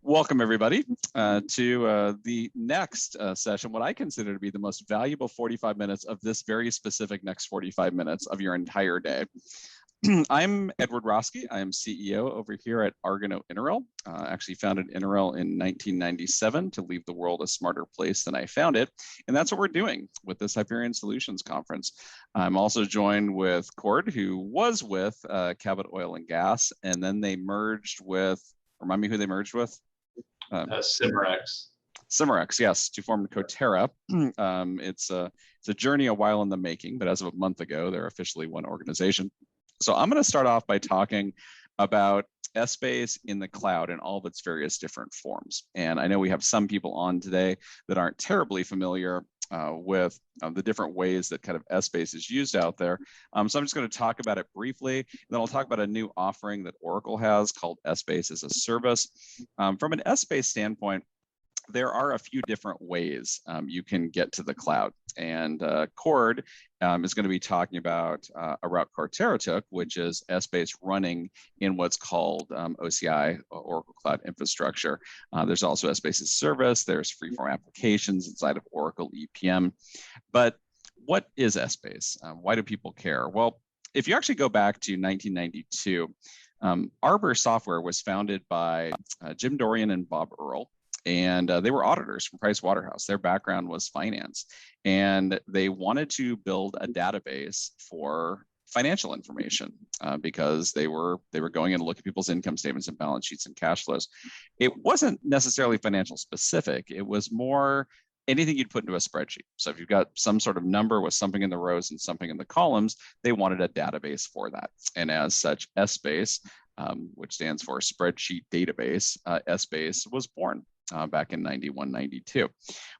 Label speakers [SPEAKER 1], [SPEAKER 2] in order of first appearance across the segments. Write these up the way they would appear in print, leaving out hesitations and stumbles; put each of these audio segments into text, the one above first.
[SPEAKER 1] Welcome, everybody, to the next session, what I consider to be the most valuable 45 minutes of this very specific next 45 minutes of your entire day. I'm Edward Roski. I am CEO over here at Argonaut Interel. Actually founded Interel in 1997 to leave the world a smarter place than I found it. And that's what we're doing with this Hyperion Solutions Conference. I'm also joined with Cord, who was with Cabot Oil and Gas, and then they merged with, remind me who they merged with?
[SPEAKER 2] Cimarex,
[SPEAKER 1] yes, to form Coterra. It's a journey a while in the making, but as of a month ago, they're officially one organization. So I'm going to start off by talking about Essbase in the cloud in all of its various different forms. And I know we have some people on today that aren't terribly familiar with the different ways that kind of Essbase is used out there. So I'm just going to talk about it briefly, and then I'll talk about a new offering that Oracle has called Essbase as a Service. From an Essbase standpoint, there are a few different ways you can get to the cloud. And Cord is going to be talking about a route Coterra took, which is Essbase running in what's called OCI, Oracle Cloud Infrastructure. There's also Essbase's service. There's freeform applications inside of Oracle EPM. But what is Essbase? Why do people care? Well, if you actually go back to 1992, Arbor Software was founded by Jim Dorian and Bob Earl. And they were auditors from Price Waterhouse. Their background was finance. And they wanted to build a database for financial information because they were going in to look at people's income statements and balance sheets and cash flows. It wasn't necessarily financial specific. It was more anything you'd put into a spreadsheet. So if you've got some sort of number with something in the rows and something in the columns, they wanted a database for that. And as such, Essbase, which stands for Spreadsheet Database, Essbase was born. Back in 91, 92.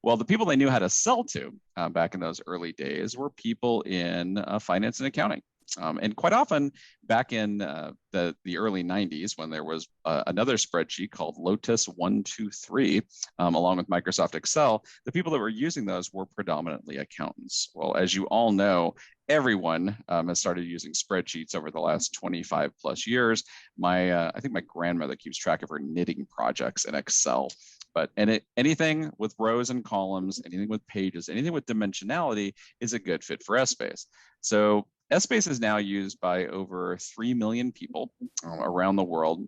[SPEAKER 1] Well, the people they knew how to sell to back in those early days were people in finance and accounting. And quite often back in the early 90s, when there was another spreadsheet called Lotus 123, along with Microsoft Excel, the people that were using those were predominantly accountants. Well, as you all know, everyone has started using spreadsheets over the last 25 plus years. I think my grandmother keeps track of her knitting projects in Excel. But anything with rows and columns, anything with pages, anything with dimensionality is a good fit for Essbase. So Essbase is now used by over 3 million people around the world.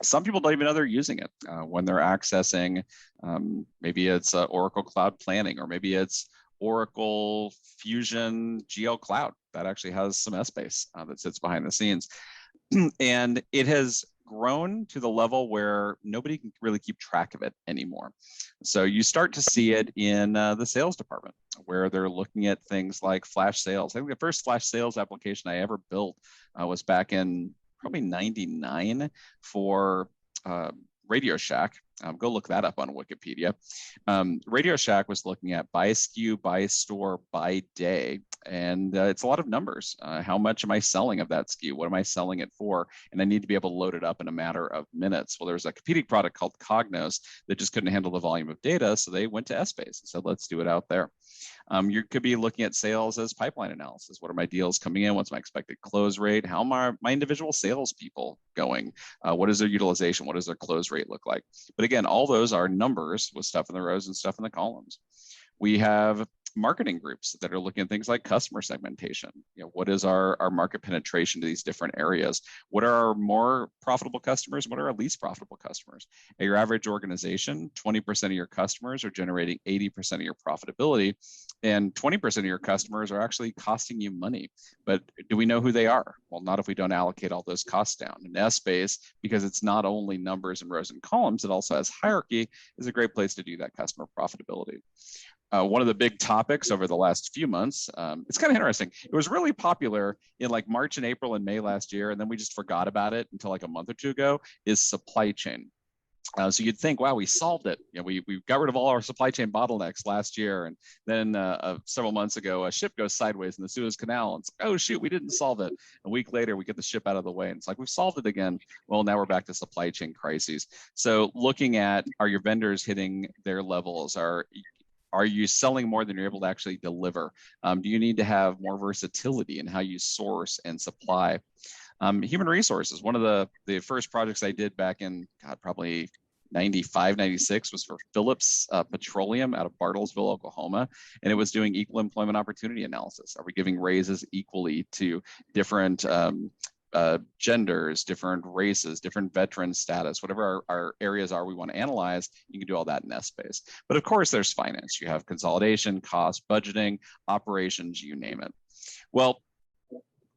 [SPEAKER 1] Some people don't even know they're using it when they're accessing, maybe it's Oracle Cloud Planning, or maybe it's Oracle Fusion GL Cloud that actually has some Essbase that sits behind the scenes. And it has grown to the level where nobody can really keep track of it anymore. So you start to see it in the sales department, where they're looking at things like flash sales. I think the first flash sales application I ever built was back in probably 99 for Radio Shack. Go look that up on Wikipedia. Radio Shack was looking at by SKU, by store, by day. And it's a lot of numbers. How much am I selling of that SKU? What am I selling it for? And I need to be able to load it up in a matter of minutes. Well, there was a competing product called Cognos that just couldn't handle the volume of data. So they went to Essbase and said, let's do it out there. You could be looking at sales as pipeline analysis. What are my deals coming in? What's my expected close rate? How are my individual salespeople going? What is their utilization? What does their close rate look like? But again, all those are numbers with stuff in the rows and stuff in the columns. We have marketing groups that are looking at things like customer segmentation. What is our market penetration to these different areas? What are our more profitable customers? What are our least profitable customers? At your average organization, 20% of your customers are generating 80% of your profitability, and 20% of your customers are actually costing you money. But do we know who they are? Well, not if we don't allocate all those costs down. And Essbase, because it's not only numbers and rows and columns, it also has hierarchy, is a great place to do that customer profitability. One of the big topics over the last few months, it's kind of interesting. It was really popular in like March and April and May last year, and then we just forgot about it until like a month or two ago, is supply chain. So you'd think, wow, we solved it. We got rid of all our supply chain bottlenecks last year. And then several months ago, a ship goes sideways in the Suez Canal. And it's like, oh, shoot, we didn't solve it. A week later, we get the ship out of the way. And it's like, we've solved it again. Well, now we're back to supply chain crises. So looking at, are your vendors hitting their levels? Are you selling more than you're able to actually deliver? Do you need to have more versatility in how you source and supply? Human resources, one of the first projects I did back in, probably 95, 96 was for Phillips Petroleum out of Bartlesville, Oklahoma, and it was doing equal employment opportunity analysis. Are we giving raises equally to different genders, different races, different veteran status, whatever our areas are we want to analyze, you can do all that in S-Space. But of course, there's finance. You have consolidation, cost, budgeting, operations, you name it. Well,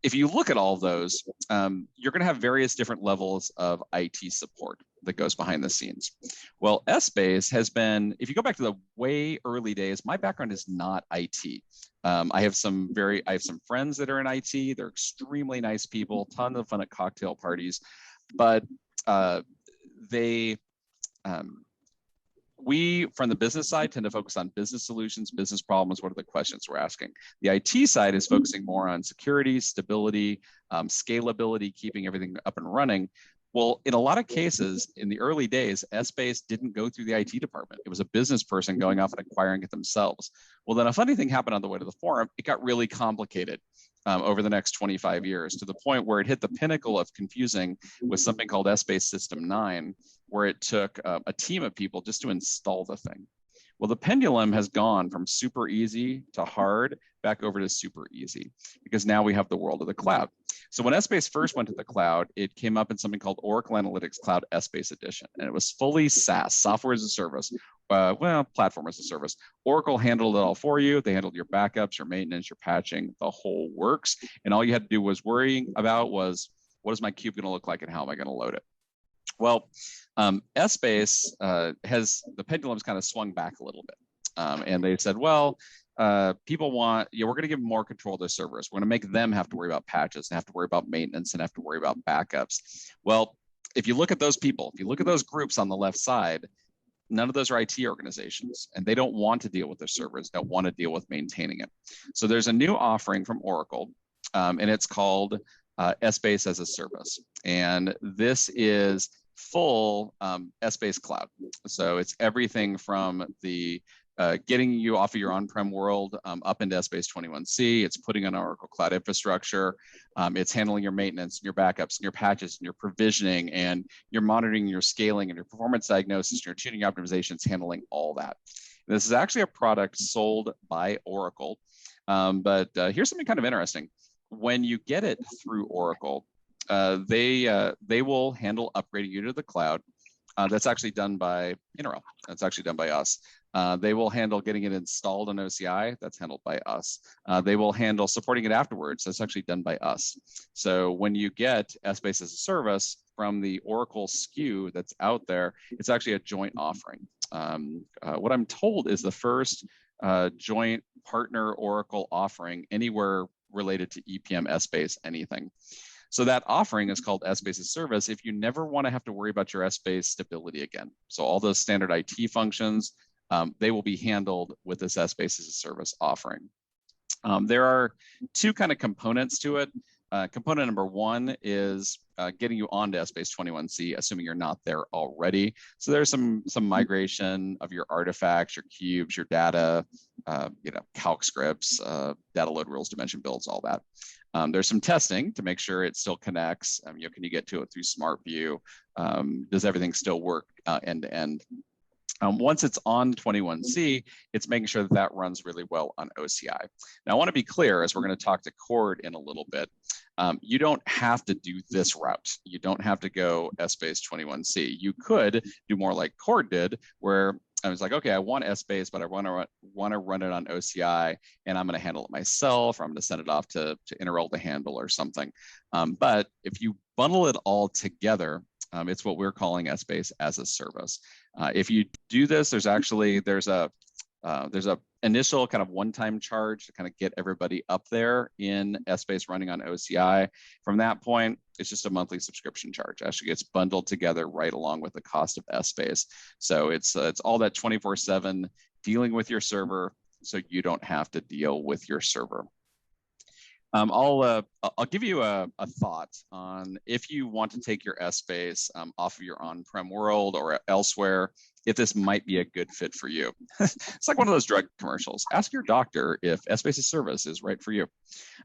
[SPEAKER 1] if you look at all of those, you're going to have various different levels of IT support that goes behind the scenes. Well, S-Space has been, if you go back to the way early days, my background is not IT. I have some friends that are in IT. They're extremely nice people, tons of fun at cocktail parties, but we, from the business side, tend to focus on business solutions, business problems. What are the questions we're asking? The IT side is focusing more on security, stability, scalability, keeping everything up and running. Well, in a lot of cases, in the early days, S-Space didn't go through the IT department. It was a business person going off and acquiring it themselves. Well, then a funny thing happened on the way to the forum. It got really complicated over the next 25 years, to the point where it hit the pinnacle of confusing with something called S-Space System 9, where it took a team of people just to install the thing. Well, the pendulum has gone from super easy to hard back over to super easy, because now we have the world of the cloud. So when S-Space first went to the cloud, it came up in something called Oracle Analytics Cloud S-Space Edition, and it was fully SaaS, software as a service, platform as a service. Oracle handled it all for you. They handled your backups, your maintenance, your patching, the whole works. And all you had to do was worrying about was, what is my cube going to look like and how am I going to load it? Well, S-Space has, the pendulum's kind of swung back a little bit. And they said, well, people want, we're going to give them more control of their servers. We're going to make them have to worry about patches and have to worry about maintenance and have to worry about backups. Well, if you look at those people, if you look at those groups on the left side, none of those are IT organizations, and they don't want to deal with their servers, don't want to deal with maintaining it. So there's a new offering from Oracle, and it's called S-Space as a Service. And this is full S-Space cloud. So it's everything from the getting you off of your on-prem world up into S-Space 21C. It's putting on Oracle Cloud Infrastructure. It's handling your maintenance, and your backups, and your patches, and your provisioning, and your monitoring, your scaling, and your performance diagnosis, and your tuning optimizations, handling all that. This is actually a product sold by Oracle. But here's something kind of interesting. When you get it through Oracle, they will handle upgrading you to the cloud. That's actually done by Interel. That's actually done by us. They will handle getting it installed on OCI. That's handled by us. They will handle supporting it afterwards. That's actually done by us. So when you get S-Space as a service from the Oracle SKU that's out there, it's actually a joint offering. What I'm told is the first joint partner Oracle offering anywhere related to EPM, S-Space, anything. So that offering is called S-Space as a Service if you never want to have to worry about your S-Space stability again. So all those standard IT functions, they will be handled with this S-Space as a Service offering. There are two kind of components to it. Component number one is getting you onto S-Space 21C, assuming you're not there already. So there's some migration of your artifacts, your cubes, your data, calc scripts, data load rules, dimension builds, all that. There's some testing to make sure it still connects. Can you get to it through Smart View? Does everything still work end to end? Once it's on 21C, it's making sure that that runs really well on OCI. Now, I want to be clear, as we're going to talk to Cord in a little bit, you don't have to do this route. You don't have to go S-Space 21C. You could do more like Cord did, where I was like, okay, I want S-Space, but I want to run it on OCI, and I'm going to handle it myself, or I'm going to send it off to Interel to handle or something. But if you bundle it all together, it's what we're calling S-Space as a Service. If you do this, there's a initial kind of one-time charge to kind of get everybody up there in S-Space running on OCI. From that point, it's just a monthly subscription charge. Actually gets bundled together right along with the cost of S-Space. So it's all that 24/7 dealing with your server, so you don't have to deal with your server. I'll give you a thought on if you want to take your S-Space off of your on-prem world or elsewhere, if this might be a good fit for you. It's like one of those drug commercials. Ask your doctor if S-Space as a Service is right for you.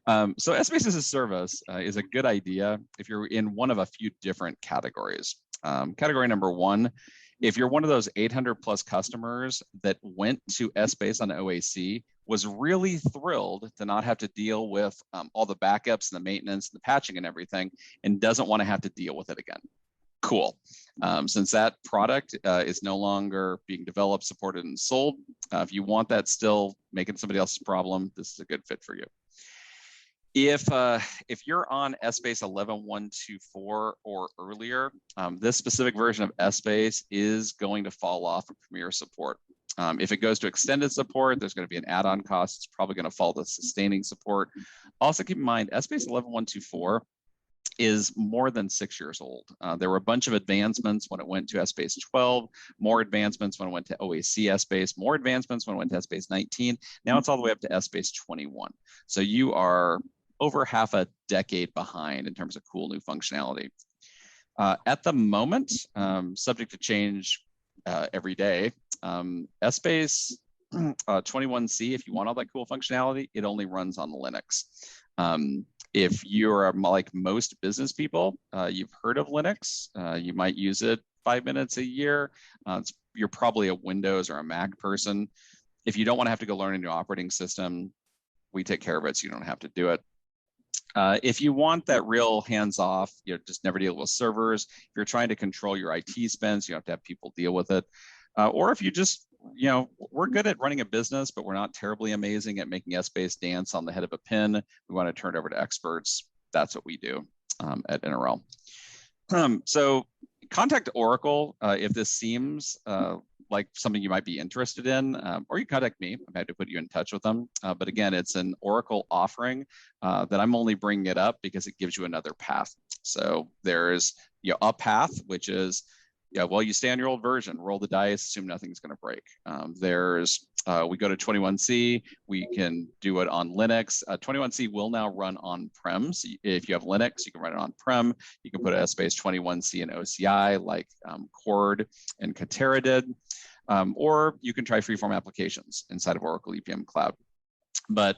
[SPEAKER 1] So S-Space as a Service is a good idea if you're in one of a few different categories. Category number one If you're one of those 800 plus customers that went to Essbase on OAC, was really thrilled to not have to deal with all the backups and the maintenance and the patching and everything, and doesn't want to have to deal with it again. Cool. Since that product is no longer being developed, supported, and sold, if you want that still making somebody else's problem, this is a good fit for you. If you're on Essbase 11.124 or earlier, this specific version of Essbase is going to fall off of Premier support. If it goes to extended support, there's going to be an add-on cost. It's probably going to fall to sustaining support. Also keep in mind, Essbase 11.124 is more than 6 years old. There were a bunch of advancements when it went to Essbase 12, more advancements when it went to OAC Essbase, more advancements when it went to Essbase 19. Now it's all the way up to Essbase 21. So you are over half a decade behind in terms of cool new functionality. At the moment, subject to change every day, Essbase 21C, if you want all that cool functionality, it only runs on Linux. If you're like most business people, you've heard of Linux, you might use it 5 minutes a year. You're probably a Windows or a Mac person. If you don't want to have to go learn a new operating system, we take care of it so you don't have to do it. If you want that real hands-off, just never deal with servers, if you're trying to control your IT spends, you have to have people deal with it. Or if you just, we're good at running a business, but we're not terribly amazing at making Essbase dance on the head of a pin. We want to turn it over to experts. That's what we do at NRL. So contact Oracle if this seems like something you might be interested in, or you contact me. I'm happy to put you in touch with them. But again, it's an Oracle offering that I'm only bringing it up because it gives you another path. So there's a path, which is, well, you stay on your old version, roll the dice, assume nothing's going to break. We go to 21C, we can do it on Linux. 21C will now run on-prem. So if you have Linux, you can run it on-prem. You can put Essbase 21C in OCI like Cord and Coterra did. Or you can try freeform applications inside of Oracle EPM Cloud. But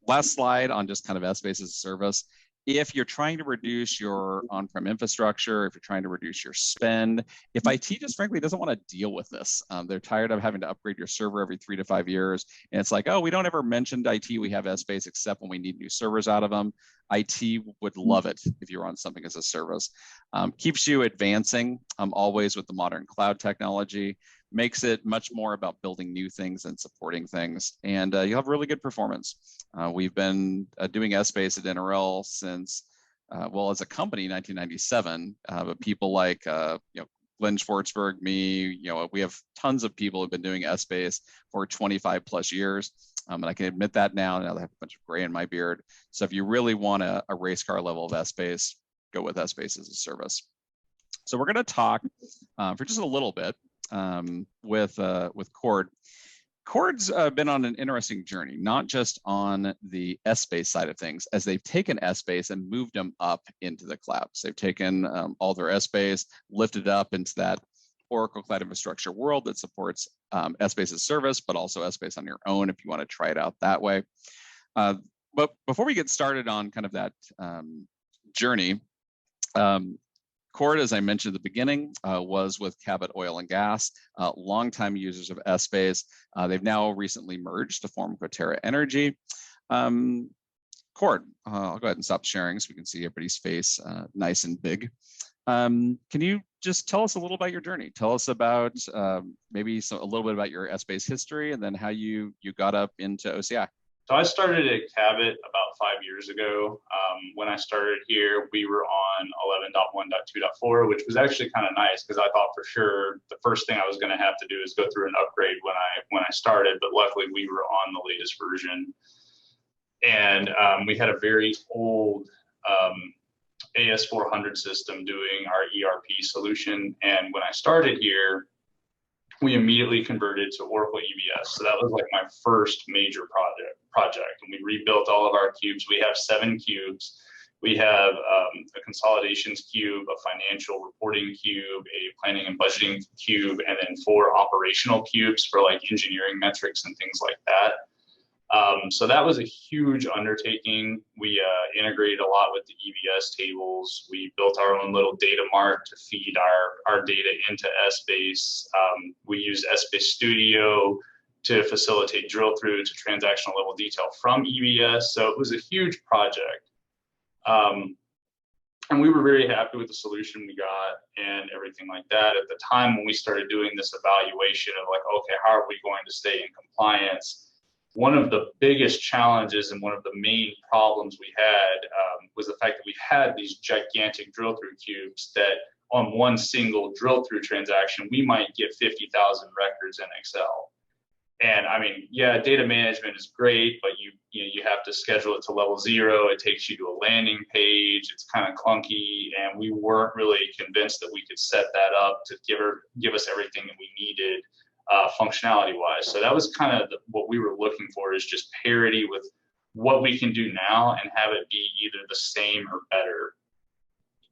[SPEAKER 1] last slide on just kind of Essbase as a service. If you're trying to reduce your on-prem infrastructure, if you're trying to reduce your spend, if IT just frankly doesn't want to deal with this, they're tired of having to upgrade your server every 3 to 5 years, and it's like, oh, we don't ever mention IT, we have Essbase except when we need new servers out of them. IT would love it if you're on something as a service. Keeps you advancing always with the modern cloud technology, makes it much more about building new things and supporting things, and you'll have really good performance. We've been doing Essbase at NRL since, well, as a company, 1997, but people like, Glenn Schwartzberg, me, we have tons of people who've been doing Essbase for 25 plus years. And I can admit that now that I have a bunch of gray in my beard. So if you really want a race car level of Essbase, go with Essbase as a service. So we're going to talk for just a little bit with Cord. Cord's been on an interesting journey, not just on the Essbase side of things, as they've taken Essbase and moved them up into the cloud. So they've taken all their Essbase, lifted up into that Oracle Cloud Infrastructure world that supports Essbase as service, but also Essbase on your own if you want to try it out that way. But before we get started on kind of that journey, Cord, as I mentioned at the beginning, was with Cabot Oil and Gas, longtime users of Essbase. They've now recently merged to form Coterra Energy. Cord, I'll go ahead and stop sharing so we can see everybody's face nice and big. Can you just tell us a little about your journey? Tell us about maybe a little bit about your Essbase history and then how you got up into OCI.
[SPEAKER 2] So I started at Cabot about 5 years ago. When I started here, we were on 11.1.2.4, which was actually kind of nice because I thought for sure the first thing I was going to have to do is go through an upgrade when I started. But luckily, we were on the latest version, and we had a very old AS400 system doing our ERP solution. And when I started here, we immediately converted to Oracle EBS. So that was like my first major project. And we rebuilt all of our cubes. We have 7 cubes. We have a consolidations cube, a financial reporting cube, a planning and budgeting cube, and then 4 operational cubes for like engineering metrics and things like that. So that was a huge undertaking. We integrated a lot with the EBS tables. We built our own little data mart to feed our data into Essbase. We used Essbase Studio to facilitate drill through to transactional level detail from EBS. So it was a huge project. And we were very happy with the solution we got and everything like that. At the time when we started doing this evaluation of like, okay, how are we going to stay in compliance? One of the biggest challenges and one of the main problems we had was the fact that we had these gigantic drill through cubes that on one single drill through transaction, we might get 50,000 records in Excel. And I mean, yeah, data management is great, but you have to schedule it to level 0. It takes you to a landing page. It's kind of clunky, and we weren't really convinced that we could set that up to give us everything that we needed functionality wise. So that was kind of what we were looking for, is just parity with what we can do now and have it be either the same or better.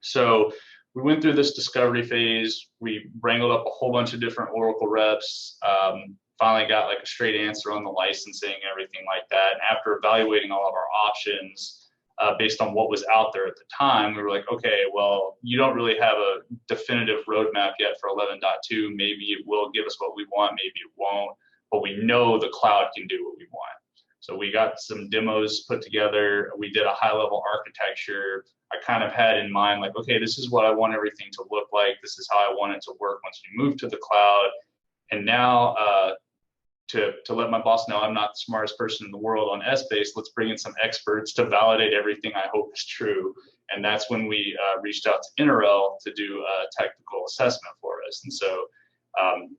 [SPEAKER 2] So we went through this discovery phase. We wrangled up a whole bunch of different Oracle reps. Finally got like a straight answer on the licensing and everything like that. And after evaluating all of our options based on what was out there at the time, we were like, okay, well, you don't really have a definitive roadmap yet for 11.2. Maybe it will give us what we want, maybe it won't, but we know the cloud can do what we want. So we got some demos put together. We did a high level architecture. I kind of had in mind like, okay, this is what I want everything to look like. This is how I want it to work once we move to the cloud. And now to let my boss know I'm not the smartest person in the world on Essbase, let's bring in some experts to validate everything I hope is true. And that's when we reached out to Interel to do a technical assessment for us. And so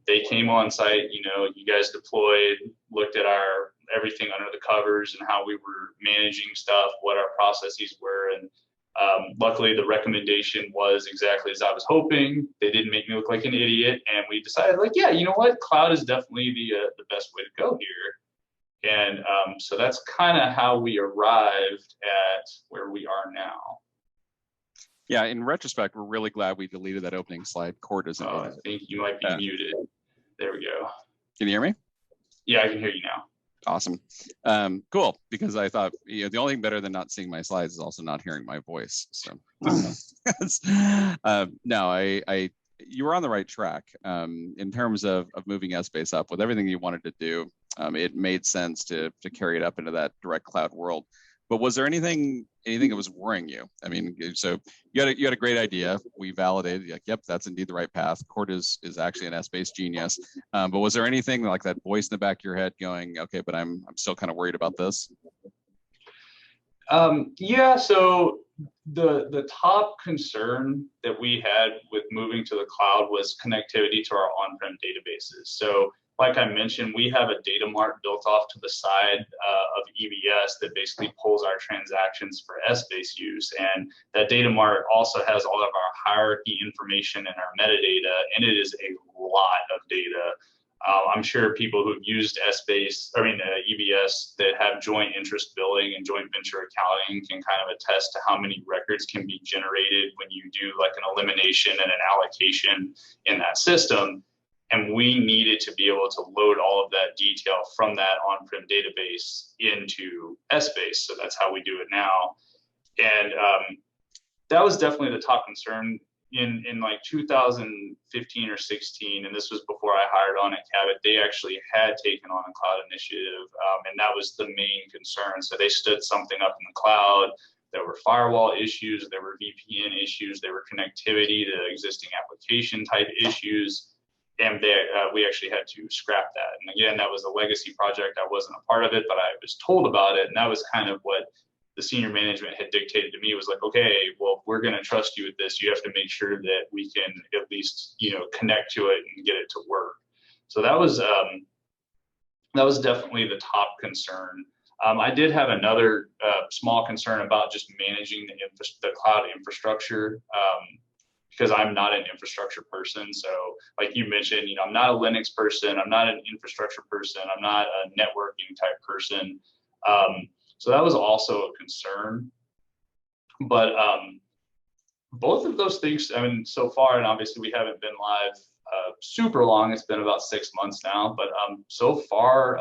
[SPEAKER 2] they came on site, you guys deployed, looked at our everything under the covers and how we were managing stuff, what our processes were. And luckily the recommendation was exactly as I was hoping. They didn't make me look like an idiot, and we decided like, yeah, you know what, cloud is definitely the best way to go here. And so that's kind of how we arrived at where we are now.
[SPEAKER 1] Yeah, in retrospect, we're really glad we deleted that opening slide. Cord isn't in it.
[SPEAKER 2] I think you might be muted. There we go.
[SPEAKER 1] Can you hear me?
[SPEAKER 2] Yeah, I can hear you now.
[SPEAKER 1] Awesome. Cool, because I thought the only thing better than not seeing my slides is also not hearing my voice. So no, you were on the right track in terms of moving Essbase up with everything you wanted to do. It made sense to carry it up into that direct cloud world. But was there anything that was worrying you? I mean, so you had a great idea. We validated, like, yep, that's indeed the right path. Cord is actually an Essbase genius. But was there anything like that voice in the back of your head going, okay, but I'm still kind of worried about this?
[SPEAKER 2] Yeah. So the top concern that we had with moving to the cloud was connectivity to our on-prem databases. So like I mentioned, we have a data mart built off to the side of EBS that basically pulls our transactions for Essbase use. And that data mart also has all of our hierarchy information and our metadata, and it is a lot of data. I'm sure people who've used EBS that have joint interest billing and joint venture accounting can kind of attest to how many records can be generated when you do like an elimination and an allocation in that system. And we needed to be able to load all of that detail from that on-prem database into Essbase. So that's how we do it now. And that was definitely the top concern in like 2015 or 16. And this was before I hired on at Cabot. They actually had taken on a cloud initiative, and that was the main concern. So they stood something up in the cloud. There were firewall issues, there were VPN issues, there were connectivity to existing application type issues. And we actually had to scrap that. And again, that was a legacy project. I wasn't a part of it, but I was told about it. And that was kind of what the senior management had dictated to me, was like, okay, well, if we're going to trust you with this, you have to make sure that we can at least, connect to it and get it to work. So that was definitely the top concern. I did have another small concern about just managing the cloud infrastructure. Because I'm not an infrastructure person. So like you mentioned, I'm not a Linux person, I'm not an infrastructure person, I'm not a networking type person. So that was also a concern. But both of those things, I mean, so far, and obviously we haven't been live super long, it's been about 6 months now, but so far,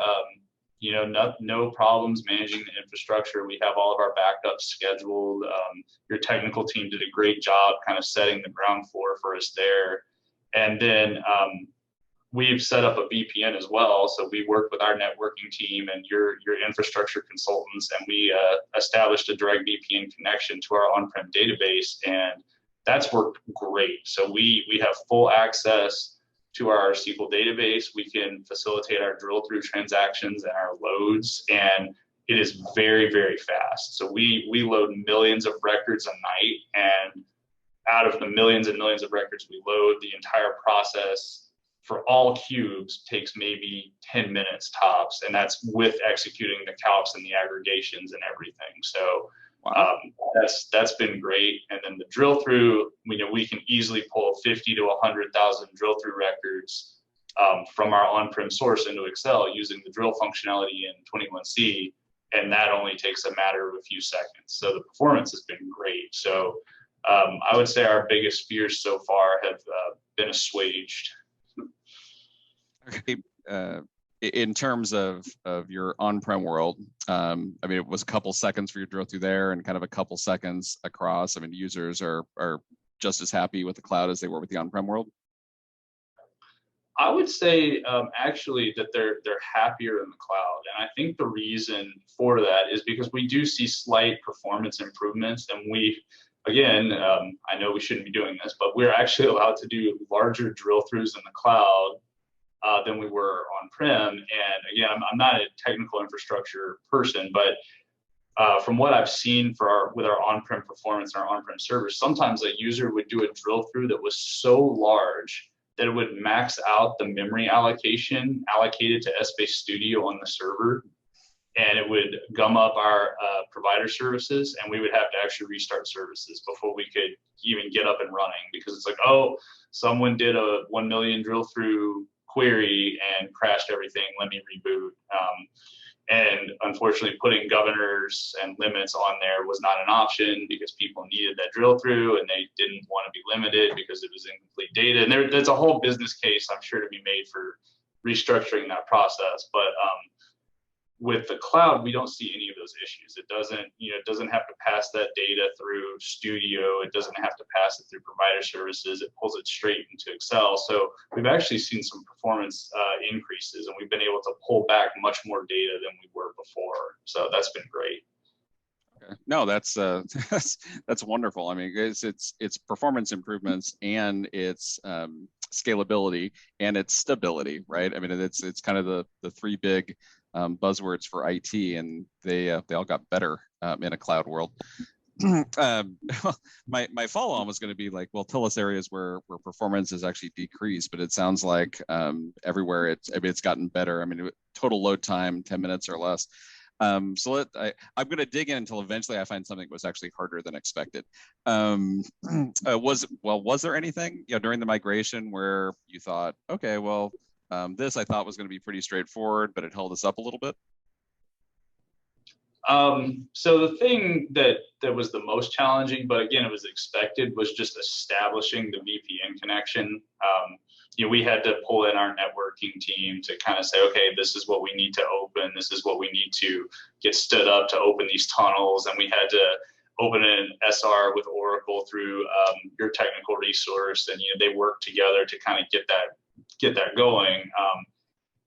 [SPEAKER 2] no problems managing the infrastructure. We have all of our backups scheduled. Your technical team did a great job kind of setting the ground floor for us there. And then we've set up a VPN as well. So we worked with our networking team and your infrastructure consultants, and we established a direct VPN connection to our on-prem database, and that's worked great. So we have full access to our SQL database. We can facilitate our drill through transactions and our loads, and it is very, very fast. So we load millions of records a night, and out of the millions and millions of records we load, the entire process for all cubes takes maybe 10 minutes tops, and that's with executing the calcs and the aggregations and everything. So wow. That's been great. And then the drill through, we can easily pull 50 to 100,000 drill through records from our on-prem source into Excel using the drill functionality in 21C, and that only takes a matter of a few seconds. So the performance has been great. So I would say our biggest fears so far have been assuaged.
[SPEAKER 1] Okay. In terms of your on-prem world, I mean, it was a couple seconds for your drill through there and kind of a couple seconds across. I mean, users are just as happy with the cloud as they were with the on-prem world.
[SPEAKER 2] I would say actually that they're happier in the cloud. And I think the reason for that is because we do see slight performance improvements. And again, I know we shouldn't be doing this, but we're actually allowed to do larger drill throughs in the cloud than we were on-prem. And again, I'm not a technical infrastructure person, but from what I've seen with our on-prem performance and our on-prem servers, sometimes a user would do a drill through that was so large that it would max out the memory allocation allocated to Essbase Studio on the server, and it would gum up our provider services, and we would have to actually restart services before we could even get up and running, because it's like, oh, someone did a 1 million drill through query and crashed everything, let me reboot. And unfortunately, putting governors and limits on there was not an option because people needed that drill through and they didn't want to be limited because it was incomplete data. And there's a whole business case, I'm sure, to be made for restructuring that process. But with the cloud, we don't see any of those issues. It doesn't have to pass that data through Studio. It doesn't have to pass it through provider services. It pulls it straight into Excel. So we've actually seen some performance increases, and we've been able to pull back much more data than we were before. So that's been great.
[SPEAKER 1] Okay. No, that's that's wonderful. I mean, it's performance improvements and it's scalability and it's stability, right? I mean, it's kind of the three big buzzwords for IT, and they all got better in a cloud world. My follow-on was going to be like, well, tell us areas where performance has actually decreased, but it sounds like everywhere it's gotten better. I mean, total load time 10 minutes or less. So I'm going to dig in until eventually I find something that was actually harder than expected. Was there anything during the migration where you thought, okay, well, this I thought was going to be pretty straightforward, but it held us up a little bit?
[SPEAKER 2] So the thing that was the most challenging, but again, it was expected, was just establishing the VPN connection. We had to pull in our networking team to kind of say, okay, this is what we need to open. This is what we need to get stood up to open these tunnels. And we had to open an SR with Oracle through your technical resource. And, they worked together to kind of get that going.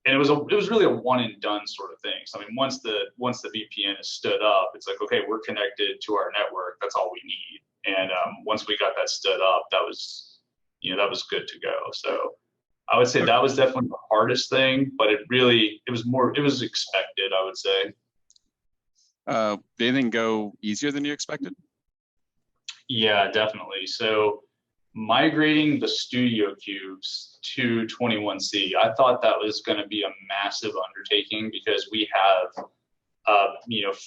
[SPEAKER 2] And it was really a one and done sort of thing. So I mean, once the VPN is stood up, it's like, okay, we're connected to our network. That's all we need. And once we got that stood up, that was good to go. So I would say that was definitely the hardest thing, but it was expected, I would say.
[SPEAKER 1] Did anything go easier than you expected?
[SPEAKER 2] Yeah, definitely. So migrating the Studio cubes to 21C, I thought that was going to be a massive undertaking because we have,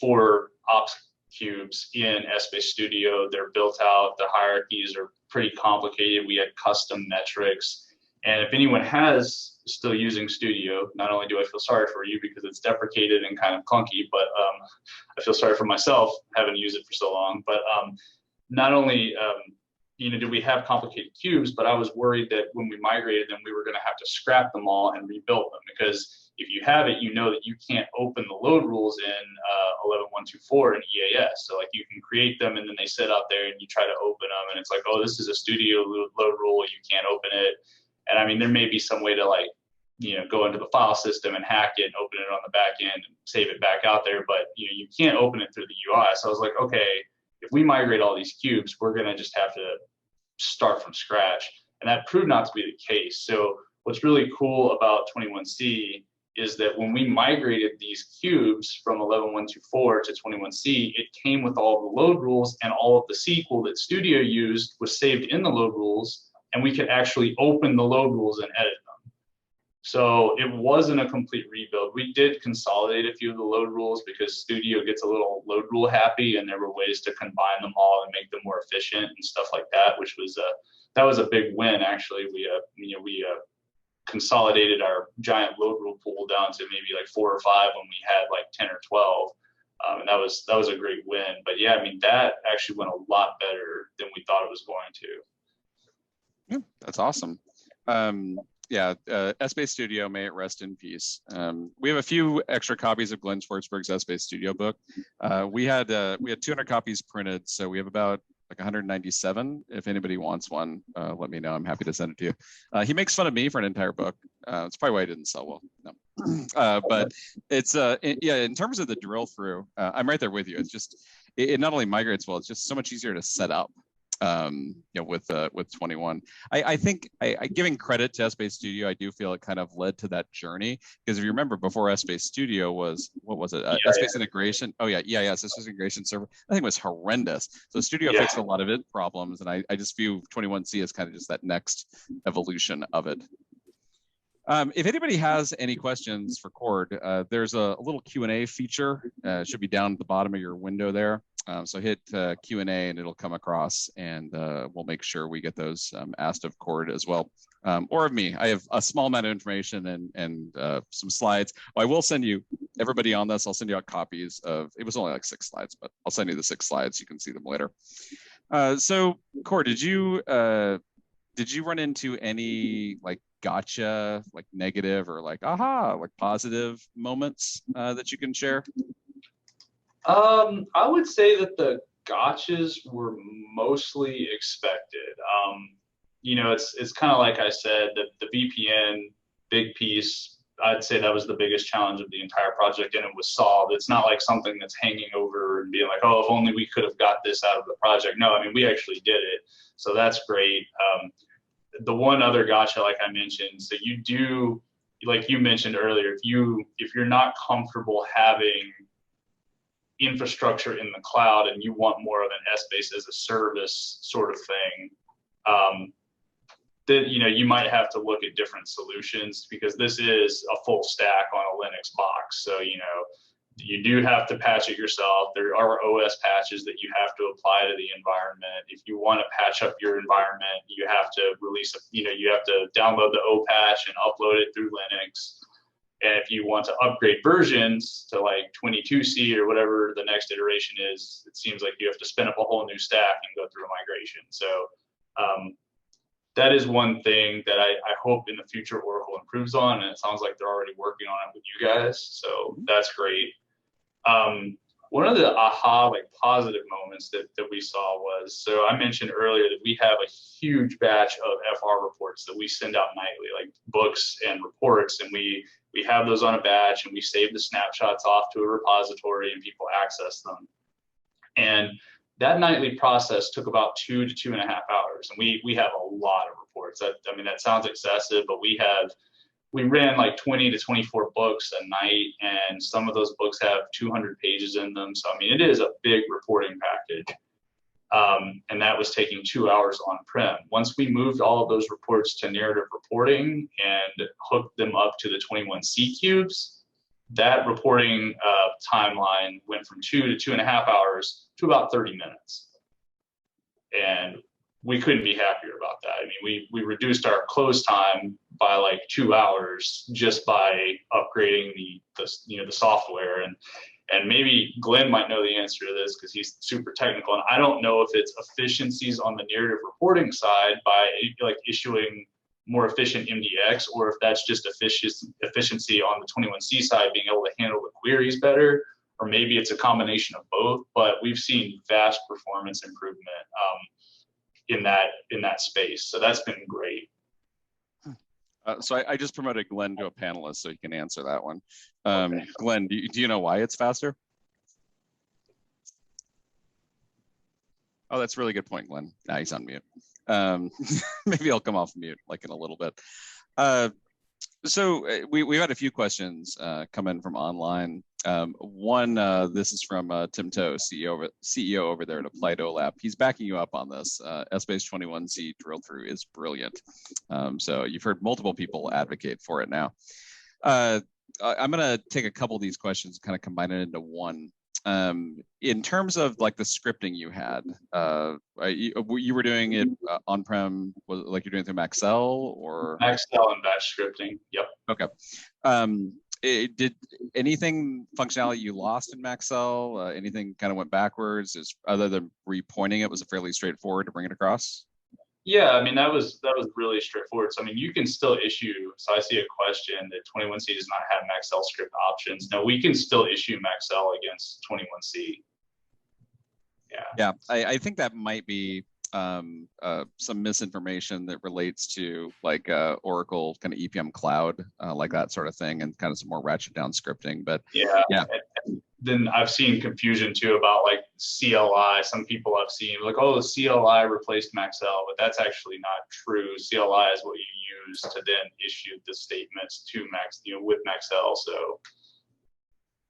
[SPEAKER 2] 4 ops cubes in Essbase Studio. They're built out. The hierarchies are pretty complicated. We had custom metrics. And if anyone has still using Studio, not only do I feel sorry for you because it's deprecated and kind of clunky, but I feel sorry for myself having used it for so long. But not only did we have complicated cubes? But I was worried that when we migrated them, we were going to have to scrap them all and rebuild them, because if you have it, you know that you can't open the load rules in 11124 in EAS. So like you can create them and then they sit out there and you try to open them and it's like, oh, this is a studio load rule, you can't open it. And I mean, there may be some way to like, go into the file system and hack it and open it on the back end and save it back out there, but you can't open it through the UI. So I was like, okay, if we migrate all these cubes, we're going to just have to start from scratch. And that proved not to be the case. So what's really cool about 21C is that when we migrated these cubes from 11124 to 21C, it came with all the load rules, and all of the SQL that Studio used was saved in the load rules, and we could actually open the load rules and edit them. So it wasn't a complete rebuild. We did consolidate a few of the load rules because Studio gets a little load rule happy, and there were ways to combine them all and make them more efficient and stuff like that, which was that was a big win. Actually, we consolidated our giant load rule pool down to maybe like 4 or 5 when we had like 10 or 12. And that was a great win. But yeah, I mean, that actually went a lot better than we thought it was going to.
[SPEAKER 1] Yeah, that's awesome. Essbase Studio, may it rest in peace. We have a few extra copies of Glenn Schwartzberg's Essbase Studio book. We had 200 copies printed, so we have about like 197. If anybody wants one, let me know. I'm happy to send it to you. He makes fun of me for an entire book. It's probably why I didn't sell well. No, but it's in terms of the drill through, I'm right there with you. It's just it not only migrates well, it's just so much easier to set up. With 21, I think giving credit to Essbase Studio, I do feel it kind of led to that journey, because if you remember, before Essbase Studio was, what was it? Essbase integration. Oh yeah, this was integration server. I think it was horrendous. So Studio fixed a lot of its problems, and I just view 21C as kind of just that next evolution of it. If anybody has any questions for Cord, there's a little Q&A feature. It should be down at the bottom of your window there. So hit Q&A and it'll come across, and we'll make sure we get those asked of Cord as well, or of me. I have a small amount of information and some slides. I will send you, everybody on this, I'll send you out copies of, it was only like 6 slides, but I'll send you the 6 slides. You can see them later. So Cord, did you run into any like gotcha, like negative or like aha, like positive moments that you can share?
[SPEAKER 2] I would say that the gotchas were mostly expected. It's kind of like I said, that the VPN big piece, I'd say that was the biggest challenge of the entire project, and it was solved. It's not like something that's hanging over and being like, oh, if only we could have got this out of the project. No, I mean, we actually did it. So that's great. The one other gotcha, like I mentioned, so you do, like you mentioned earlier, if you're not comfortable having infrastructure in the cloud and you want more of an Essbase as a service sort of thing, then you might have to look at different solutions, because this is a full stack on a Linux box. So you do have to patch it yourself. There are OS patches that you have to apply to the environment. If you want to patch up your environment, you have to release you have to download the O patch and upload it through Linux. And if you want to upgrade versions to like 22C or whatever the next iteration is, it seems like you have to spin up a whole new stack and go through a migration. So that is one thing that I hope in the future Oracle improves on, and it sounds like they're already working on it with you guys. So that's great. One of the aha, like positive moments that we saw was, so I mentioned earlier that we have a huge batch of FR reports that we send out nightly, like books and reports, and we have those on a batch, and we save the snapshots off to a repository and people access them. And that nightly process took about 2 to 2.5 hours. And we have a lot of reports. That sounds excessive, but we ran like 20 to 24 books a night, and some of those books have 200 pages in them. So, I mean, it is a big reporting package. And that was taking 2 hours on-prem. Once we moved all of those reports to narrative reporting and hooked them up to the 21C cubes, that reporting timeline went from 2 to 2.5 hours to about 30 minutes. And we couldn't be happier about that. I mean, we reduced our close time by like 2 hours just by upgrading the software. And And maybe Glenn might know the answer to this because he's super technical. And I don't know if it's efficiencies on the narrative reporting side by like issuing more efficient MDX, or if that's just efficiency on the 21C side, being able to handle the queries better, or maybe it's a combination of both. But we've seen vast performance improvement in that space, so that's been great.
[SPEAKER 1] So I just promoted Glenn to a panelist, so he can answer that one. Okay. Glenn, do you know why it's faster? Oh, that's a really good point, Glenn. Now he's on mute. Maybe I'll come off mute like in a little bit. So we've had a few questions come in from online. One, this is from Tim Toe, CEO over there at Applied OLAP. He's backing you up on this. Essbase 21C drill through is brilliant. So you've heard multiple people advocate for it now. I'm going to take a couple of these questions and kind of combine it into one. In terms of like the scripting you had, you were doing it on-prem, like you're doing it through Maxell or?
[SPEAKER 2] Maxell and batch scripting, yep.
[SPEAKER 1] Okay. Did anything functionality you lost in Maxell? Anything kind of went backwards? Other than repointing it, was it fairly straightforward to bring it across?
[SPEAKER 2] Yeah, I mean, that was really straightforward. So, I mean, you can still issue, so I see a question that 21C does not have Maxell script options. No, we can still issue Maxell against 21C.
[SPEAKER 1] Yeah, I think that might be some misinformation that relates to like Oracle kind of EPM cloud, like that sort of thing, and kind of some more ratchet down scripting. But
[SPEAKER 2] yeah. And then I've seen confusion too about like CLI. Some people I've seen like, oh, the CLI replaced Maxell, but that's actually not true. CLI is what you use to then issue the statements to with Maxell. So.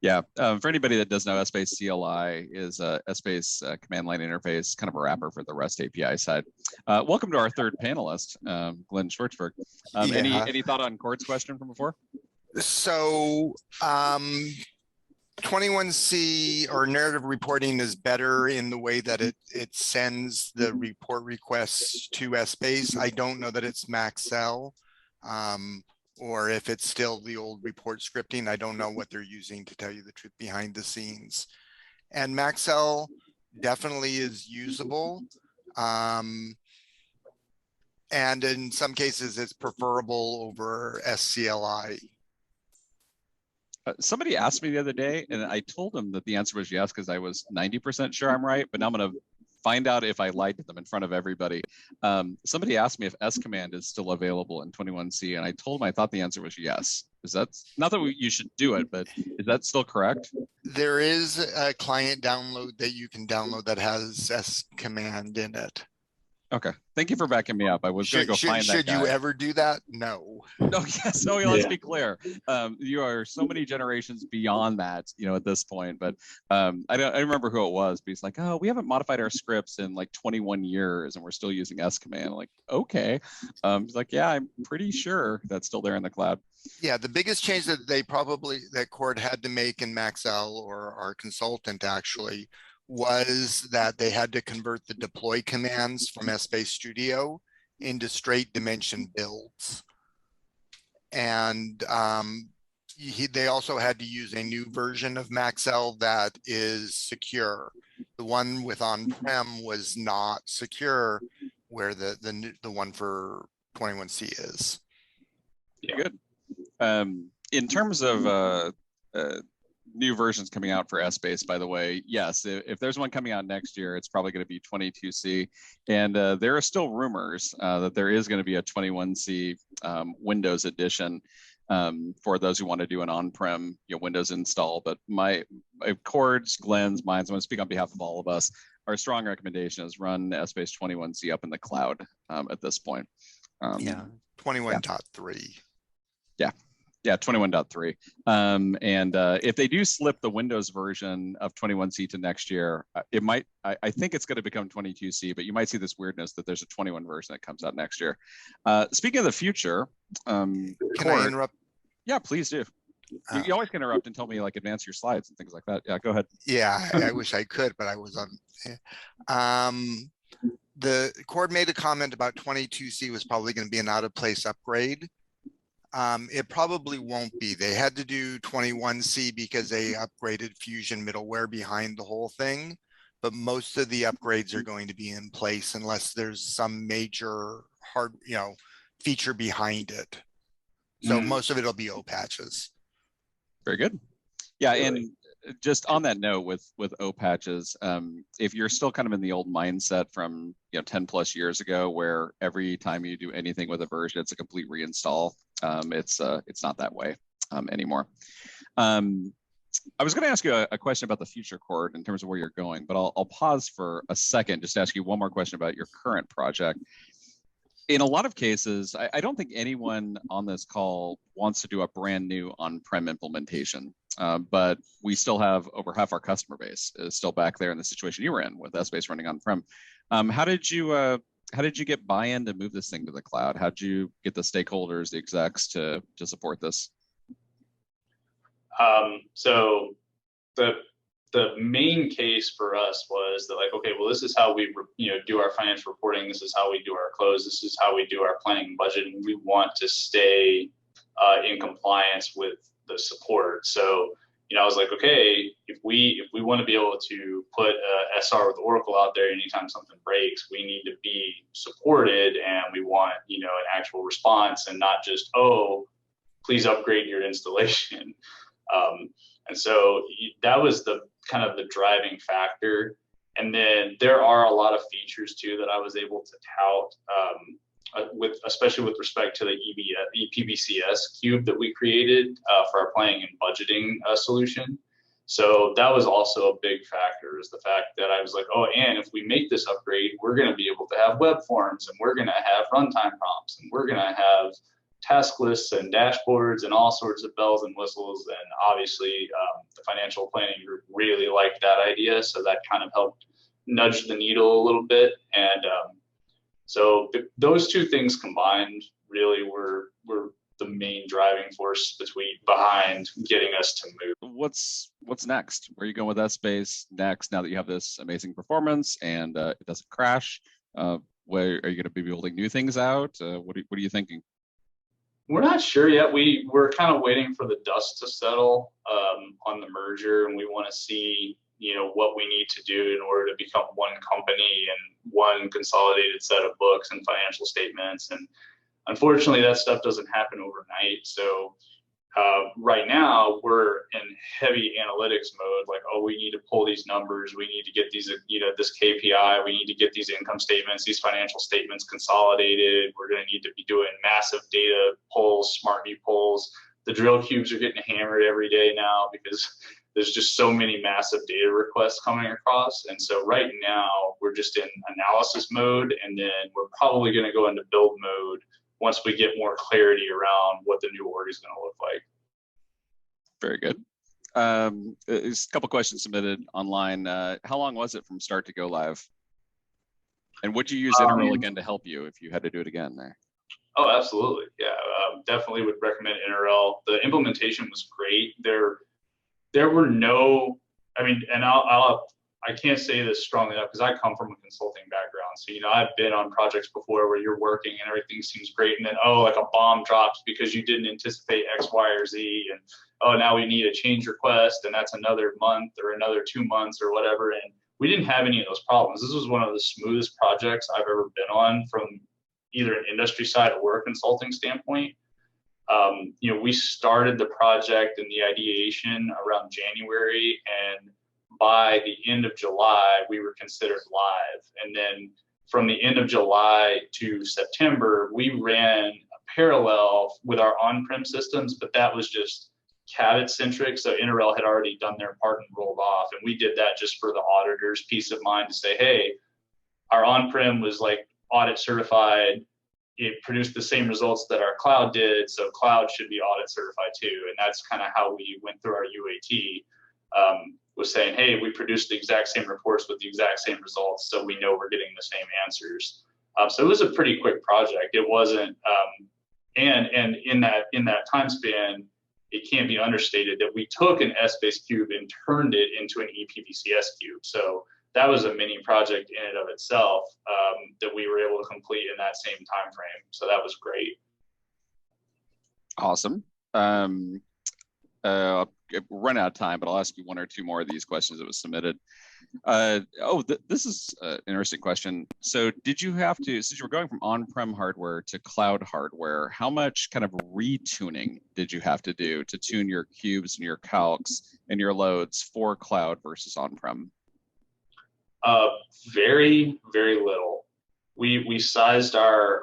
[SPEAKER 1] Yeah, for anybody that doesn't know, Essbase CLI is a Essbase command line interface, kind of a wrapper for the REST API side. Welcome to our third panelist, Glenn Schwartzberg. Any thought on Cord's question from before?
[SPEAKER 3] So 21C or narrative reporting is better in the way that it sends the report requests to Essbase. I don't know that it's Maxell. Or if it's still the old report scripting. I don't know what they're using, to tell you the truth, behind the scenes. And Maxell definitely is usable. And in some cases, it's preferable over SCLI.
[SPEAKER 1] Somebody asked me the other day, and I told them that the answer was yes, because I was 90% sure I'm right, but now I'm going to find out if I lied to them in front of everybody. Somebody asked me if S command is still available in 21C, and I told them I thought the answer was yes. Is that not that you should do it, but is that still correct?
[SPEAKER 3] There is a client download that you can download that has S command in it.
[SPEAKER 1] Okay, thank you for backing me up. I was going to go find that guy.
[SPEAKER 3] Should you ever do that? No.
[SPEAKER 1] No, yes. Oh, let's be clear. You are so many generations beyond that, at this point. But I remember who it was. But he's like, oh, we haven't modified our scripts in like 21 years, and we're still using S command. I'm like, okay. He's like, yeah, I'm pretty sure that's still there in the cloud.
[SPEAKER 3] Yeah, the biggest change that Cord had to make in Maxell, or our consultant actually, was that they had to convert the deploy commands from Essbase Studio into straight dimension builds. And they also had to use a new version of Maxell that is secure. The one with on-prem was not secure, where the one for 21C is.
[SPEAKER 1] Yeah. Good. In terms of new versions coming out for Essbase, by the way, yes, if there's one coming out next year, it's probably going to be 22C. And there are still rumors that there is going to be a 21C Windows edition for those who want to do an on-prem Windows install. But my Cord's, Glenn's, mine, so I'm going to speak on behalf of all of us, our strong recommendation is run Essbase 21C up in the cloud at this point.
[SPEAKER 3] 21.3.
[SPEAKER 1] Yeah, 21.3. And if they do slip the Windows version of 21C to next year, it might, I think it's going to become 22C, but you might see this weirdness that there's a 21 version that comes out next year. Speaking of the future,
[SPEAKER 3] can I interrupt?
[SPEAKER 1] Yeah, please do. You always can interrupt and tell me, like, advance your slides and things like that. Yeah, go ahead.
[SPEAKER 3] Yeah, I wish I could, but I was on. The Cord made a comment about 22C was probably going to be an out of place upgrade. It probably won't be. They had to do 21C because they upgraded Fusion middleware behind the whole thing. But most of the upgrades are going to be in place unless there's some major feature behind it. So most of it will be O patches.
[SPEAKER 1] Very good. Yeah, and just on that note with O patches, if you're still kind of in the old mindset from 10 plus years ago, where every time you do anything with a version, it's a complete reinstall, it's not that way anymore. I was going to ask you a question about the future, Cord, in terms of where you're going, but I'll pause for a second just to ask you one more question about your current project. In a lot of cases, I don't think anyone on this call wants to do a brand new on-prem implementation, but we still have over half our customer base is still back there in the situation you were in with Essbase running on-prem. How did you get buy-in to move this thing to the cloud? How did you get the stakeholders, the execs to support this?
[SPEAKER 2] So the main case for us was that, like, okay, well, this is how we do our financial reporting. This is how we do our close. This is how we do our planning and budget. And we want to stay in compliance with the support. So, I was like, okay, if we want to be able to put SR with Oracle out there anytime something breaks, we need to be supported, and we want an actual response and not just, oh, please upgrade your installation. And so that was the kind of the driving factor. And then there are a lot of features too that I was able to tout especially with respect to the EPBCS cube that we created for our planning and budgeting solution. So that was also a big factor, is the fact that I was like, oh, and if we make this upgrade, we're going to be able to have web forms, and we're going to have runtime prompts, and we're going to have task lists and dashboards and all sorts of bells and whistles. And obviously the financial planning group really liked that idea. So that kind of helped nudge the needle a little bit. And so those two things combined really were the main driving force behind getting us to move.
[SPEAKER 1] What's next? Where are you going with Essbase next, now that you have this amazing performance and it doesn't crash? Where are you going to be building new things out? What are you thinking?
[SPEAKER 2] We're not sure yet. We're kind of waiting for the dust to settle on the merger, and we want to see what we need to do in order to become one company and one consolidated set of books and financial statements. And unfortunately, that stuff doesn't happen overnight. So right now we're in heavy analytics mode, like, oh, we need to pull these numbers, we need to get these, this KPI, we need to get these income statements, these financial statements consolidated. We're going to need to be doing massive data pulls, smart view pulls. The drill cubes are getting hammered every day now because there's just so many massive data requests coming across. And so right now we're just in analysis mode, and then we're probably going to go into build mode once we get more clarity around what the new org is going to look like.
[SPEAKER 1] Very good. There's a couple questions submitted online. How long was it from start to go live? And would you use Interroll again to help you if you had to do it again there?
[SPEAKER 2] Oh, absolutely. Yeah, definitely would recommend Interroll. The implementation was great. There were no, and I can't say this strongly enough because I come from a consulting background. So, I've been on projects before where you're working and everything seems great. And then, like a bomb drops because you didn't anticipate X, Y, or Z. And, now we need a change request. And that's another month or another 2 months or whatever. And we didn't have any of those problems. This was one of the smoothest projects I've ever been on from either an industry side or a consulting standpoint. We started the project and the ideation around January, and by the end of July, we were considered live. And then from the end of July to September, we ran a parallel with our on-prem systems, but that was just Cabot centric. So Interroll had already done their part and rolled off. And we did that just for the auditor's peace of mind to say, hey, our on-prem was like audit certified. It produced the same results that our cloud did. So cloud should be audit certified too. And that's kind of how we went through our UAT. Was saying, hey, we produced the exact same reports with the exact same results, so we know we're getting the same answers. So it was a pretty quick project. It wasn't, and in that time span, it can't be understated that we took an Essbase cube and turned it into an EPBCS cube. So that was a mini project in and of itself that we were able to complete in that same time frame. So that was great.
[SPEAKER 1] Awesome. Run out of time, but I'll ask you one or two more of these questions that was submitted. This is an interesting question. So did you have to, since you were going from on-prem hardware to cloud hardware, how much kind of retuning did you have to do to tune your cubes and your calcs and your loads for cloud versus on-prem?
[SPEAKER 2] Very, very little. We sized our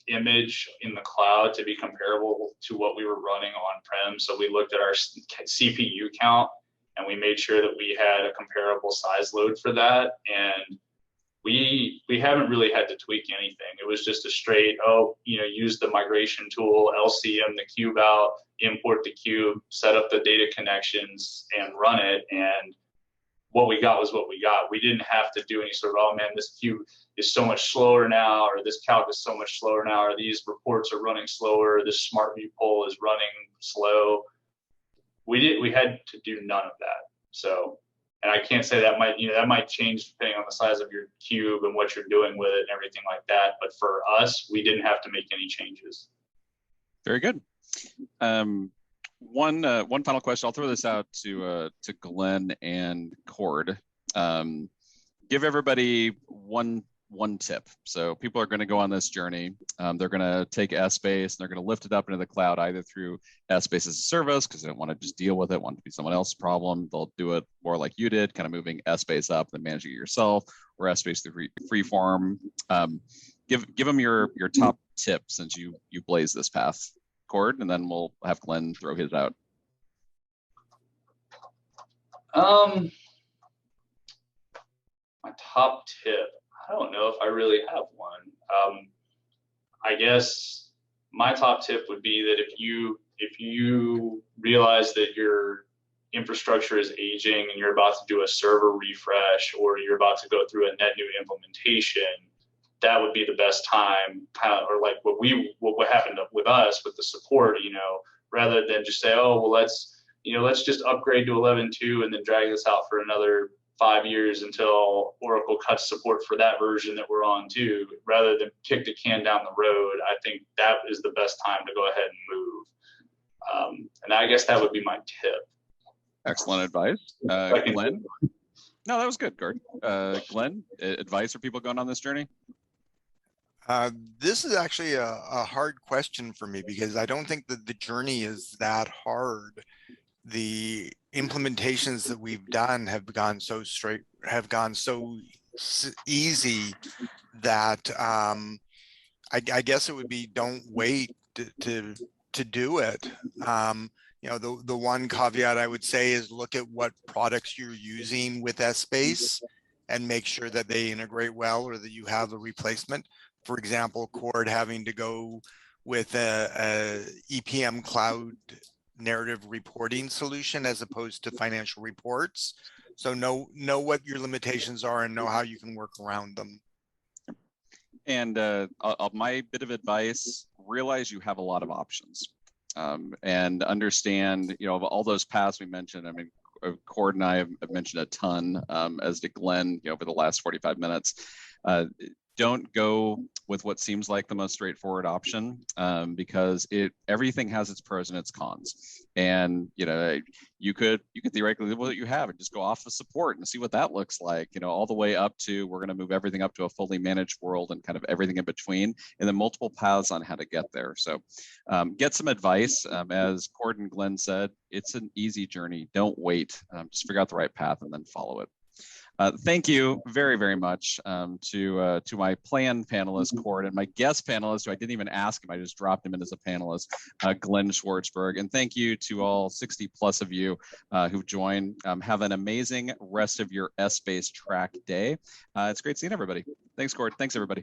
[SPEAKER 2] image in the cloud to be comparable to what we were running on-prem. So we looked at our CPU count and we made sure that we had a comparable size load for that. And we haven't really had to tweak anything. It was just a straight, use the migration tool, LCM the cube out, import the cube, set up the data connections and run it. And what we got was what we got. We didn't have to do any sort of, oh man, this cube is so much slower now, or this calc is so much slower now, or these reports are running slower, this smart view poll is running slow. We had to do none of that. So, and I can't say that might change depending on the size of your cube and what you're doing with it and everything like that. But for us, we didn't have to make any changes.
[SPEAKER 1] Very good. One final question. I'll throw this out to Glenn and Cord. Give everybody one tip. So people are going to go on this journey. They're going to take Essbase and they're going to lift it up into the cloud, either through Essbase as a service because they don't want to just deal with it, want it to be someone else's problem. They'll do it more like you did, kind of moving Essbase up and managing it yourself, or Essbase through Freeform. Give them your top tip since you blaze this path. Cord, and then we'll have Glenn throw his out.
[SPEAKER 2] My top tip, I don't know if I really have one. I guess my top tip would be that if you realize that your infrastructure is aging and you're about to do a server refresh or you're about to go through a net new implementation, that would be the best time, or like what happened with us with the support, rather than just say, oh, well, let's just upgrade to 11.2 and then drag this out for another 5 years until Oracle cuts support for that version that we're on too, rather than kick the can down the road. I think that is the best time to go ahead and move. And I guess that would be my tip.
[SPEAKER 1] Excellent advice. Glenn? No, that was good, Gord. Glenn, advice for people going on this journey?
[SPEAKER 3] This is actually a hard question for me because I don't think that the journey is that hard. The implementations that we've done have gone so easy that I guess it would be don't wait to do it. The one caveat I would say is look at what products you're using with Essbase and make sure that they integrate well or that you have a replacement. For example, Cord having to go with a EPM cloud narrative reporting solution as opposed to financial reports. So know what your limitations are and know how you can work around them.
[SPEAKER 1] And my bit of advice, realize you have a lot of options, and understand, of all those paths we mentioned, I mean, Cord and I have mentioned a ton, as did Glenn, over the last 45 minutes. Don't go with what seems like the most straightforward option, because everything has its pros and its cons. And you could theoretically live with what you have and just go off the support and see what that looks like. All the way up to we're going to move everything up to a fully managed world and kind of everything in between, and then multiple paths on how to get there. So get some advice. As Cord and Glenn said, it's an easy journey. Don't wait. Just figure out the right path and then follow it. Thank you very, very much to my planned panelist, Cord, and my guest panelist, who I didn't even ask him, I just dropped him in as a panelist, Glenn Schwartzberg. And thank you to all 60 plus of you who've joined. Have an amazing rest of your Essbase track day. It's great seeing everybody. Thanks, Cord. Thanks, everybody.